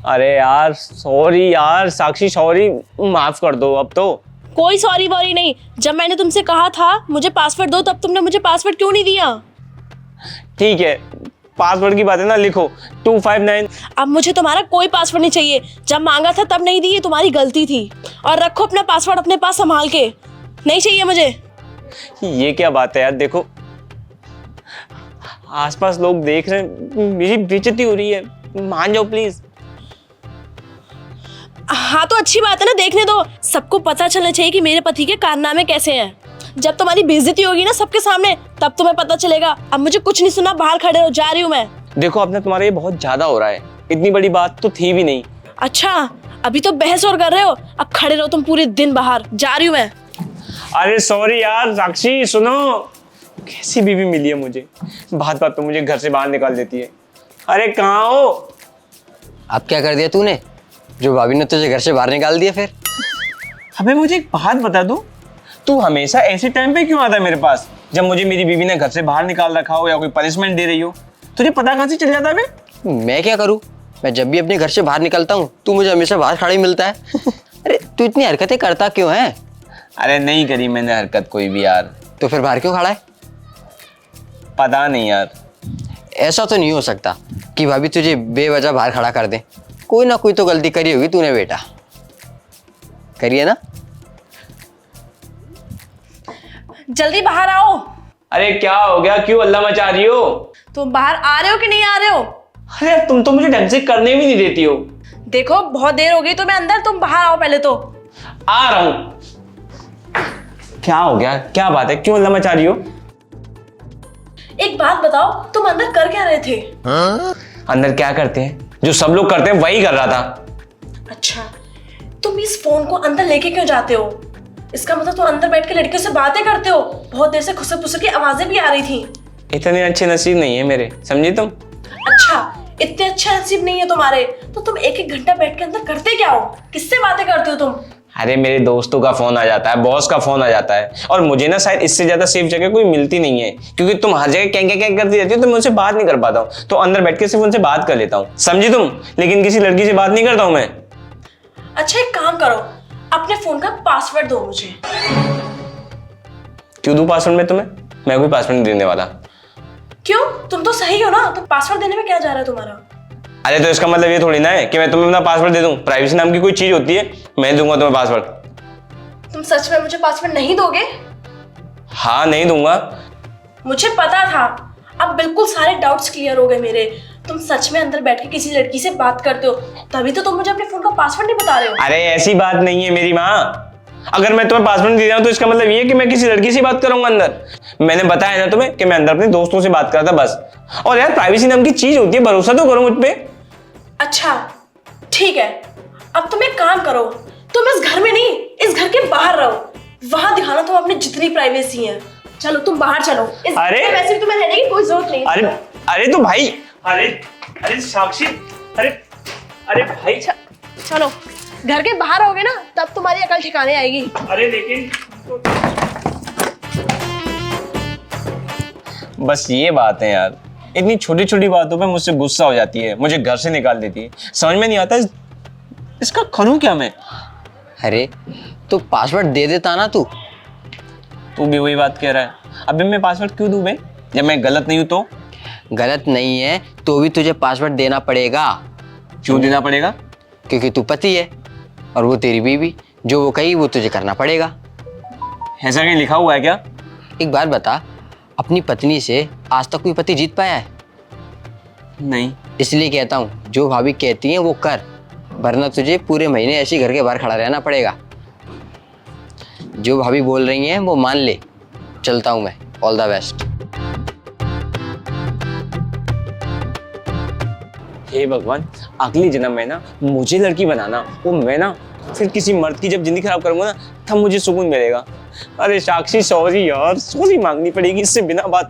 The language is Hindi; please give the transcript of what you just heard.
अरे यार सॉरी यार साक्षी, सॉरी, माफ कर दो अब तो। कोई सॉरी वॉरी नहीं। जब मैंने तुमसे कहा था मुझे पासवर्ड दो, तब तुमने मुझे पासवर्ड क्यों नहीं दिया? ठीक है, पासवर्ड की बात है ना, लिखो 259। अब मुझे तुम्हारा कोई पासवर्ड नहीं चाहिए। जब मांगा था तब नहीं दी, ये तुम्हारी गलती थी। और रखो अपना पासवर्ड अपने पास संभाल के, नहीं चाहिए मुझे। ये क्या बात है यार, देखो आसपास लोग देख रहे हैं, मेरी बेइज्जती हो रही है, मान जाओ प्लीज। हाँ तो अच्छी बात है ना, देखने दो। सबको पता चलना चाहिए कि मेरे पति के कारनामे कैसे हैं। जब तुम्हारी बेइज्जती होगी ना सबके सामने, तब तुम्हें पता चलेगा। अब मुझे कुछ नहीं सुना, बाहर खड़े हो, जा रही हूँ मैं। देखो अब ना तुम्हारा ये बहुत ज्यादा हो रहा है, इतनी बड़ी बात तो थी भी नहीं। अच्छा, अभी तो बहस और कर रहे हो, अब खड़े रहो तुम पूरे दिन बाहर, जा रही हूँ मैं। अरे सॉरी यार साक्षी, सुनो, कैसी बीवी मिली है मुझे, बात बात तो मुझे घर से बाहर निकाल देती है। अरे कहाँ हो? अब क्या कर दिया तूने, जो भाभी ने तुझे घर से बाहर निकाल दिया? फिर अबे मुझे एक बात बता दो, तू हमेशा ऐसे टाइम पे क्यों आता है मेरे पास, जब मुझे मेरी बीवी ने घर से बाहर निकाल रखा हो या कोई पनिशमेंट दे रही हो? तुझे पता कहाँ से चल जाता है बे? मैं क्या करूँ, मैं जब भी अपने घर से बाहर निकलता हूँ तू मुझे हमेशा बाहर खड़ा ही मिलता है। अरे तू इतनी हरकतें करता क्यों है? अरे नहीं करी मैंने हरकत कोई भी यार। तो फिर बाहर क्यों खड़ा है? पता नहीं यार। ऐसा तो नहीं हो सकता कि भाभी तुझे बेवजह बाहर खड़ा कर दे। कोई ना कोई तो गलती करी होगी तूने बेटा, करिए ना। जल्दी बाहर आओ। अरे क्या हो गया, क्यों अल्लाह मचा रही हो? तुम बाहर आ रहे हो कि नहीं आ रहे हो? अरे तुम तो मुझे ढंग से करने भी नहीं देती हो। देखो बहुत देर हो गई तो मैं अंदर, तुम बाहर आओ पहले तो। आ रहा हूं। क्या हो गया, क्या बात है, क्यों अल्लाह मचा रही हो? एक बात बताओ, तुम अंदर कर क्या रहे थे? अंदर क्या करते हैं, जो सब लोग करते हैं वही कर रहा था। अच्छा, तुम इस फोन को अंदर लेके क्यों जाते हो? इसका मतलब तुम अंदर बैठ के लड़कियों से बातें करते हो। बहुत देर से खुसर पुसर की आवाजें भी आ रही थी। इतने अच्छे नसीब नहीं है मेरे, समझी तुम? अच्छा, इतने अच्छे नसीब नहीं है तुम्हारे, तो तुम एक एक घंटा बैठ के अंदर करते क्या हो? किससे बातें करते हो तुम? अरे मेरे दोस्तों का फोन आ जाता है, बॉस का फोन आ जाता है, और मुझे ना शायद इससे ज्यादा सेफ जगह कोई मिलती नहीं है, क्योंकि तुम हर जगह क्या करती रहती हो, तो मैं उनसे बात नहीं कर पाता हूँ। तो अंदर बैठ के सिर्फ उनसे बात कर लेता हूँ, समझी तुम? लेकिन किसी लड़की से बात नहीं करता हूँ मैं। अच्छा एक काम करो, अपने फोन का पासवर्ड दो मुझे। क्यों दूं पासवर्ड मैं तुम्हें? मैं कोई पासवर्ड नहीं देने वाला। क्यों? तुम तो सही हो ना, तो पासवर्ड देने में क्या जा रहा है तुम्हारा? अरे तो इसका मतलब ये थोड़ी ना है कि मैं तुम्हें अपना पासवर्ड दे दूं। प्राइवेसी नाम की कोई चीज होती है, मैं दूंगा तुम्हें पासवर्ड। तुम सच में मुझे पासवर्ड नहीं दोगे? हाँ नहीं दूंगा। मुझे पता था, अब बिल्कुल सारे डाउट्स क्लियर हो गए मेरे। तुम सच में अंदर बैठ के किसी लड़की से बात करते हो, तभी तो तुम मुझे अपने फोन का पासवर्ड नहीं बता रहे हो। अरे ऐसी बात नहीं है मेरी माँ, अगर मैं तुम्हें पासवर्ड नहीं दे रहा हूं तो इसका मतलब ये है कि मैं किसी लड़की से बात करूंगा अंदर। मैंने बताया ना तुम्हें कि मैं अंदर अपने दोस्तों से बात करता बस। और यार प्राइवेसी नाम की चीज होती है, भरोसा तो करो मुझ पे। अच्छा ठीक है, अब तुम एक काम करो, तुम इस घर में नहीं, इस घर के बाहर रहो, वहां दिखाना तुम अपनी जितनी प्राइवेसी है। चलो तुम बाहर चलो, इस अरे! घर में वैसे भी तुम्हें रहने की कोई जरूरत नहीं। अरे अरे तो भाई, अरे अरे साक्षी, अरे अरे भाई, चलो घर के बाहर होगे ना, तब तुम्हारी अकल ठिकाने आएगी। अरे लेकिन बस ये बात है यार, इतनी छोटी छोटी बातों पे मुझसे गुस्सा हो जाती है, मुझे घर से निकाल देती है। समझ में नहीं आता इसका करूं क्या मैं। अरे तो पासवर्ड दे देता ना तू भी वही बात कह रहा है। अबे मैं पासवर्ड क्यों दूं बे, जब मैं गलत नहीं हूं तो? गलत नहीं है तो भी तुझे पासवर्ड देना पड़ेगा। क्यों देना पड़ेगा? क्योंकि तू पति है और वो तेरी बीवी, जो वो कही वो तुझे करना पड़ेगा। ऐसा कहीं लिखा हुआ है क्या? एक बात बता, अपनी पत्नी से आज तक कोई पति जीत पाया है? नहीं। इसलिए कहता हूँ, जो भाभी कहती हैं वो कर, वरना तुझे पूरे महीने ऐसे ही घर के बाहर खड़ा रहना पड़ेगा। जो भाभी बोल रही हैं वो मान ले। चलता हूँ मैं, ऑल द बेस्ट। हे भगवान, अगली जन्म में ना मुझे लड़की बनाना, वो मैं ना फिर किसी मर्द की जब जिंदगी खराब करूंगा ना, तब मुझे सुकून मिलेगा। अरे साक्षी सॉरी यार, सॉरी मांगनी पड़ेगी, इससे बिना बात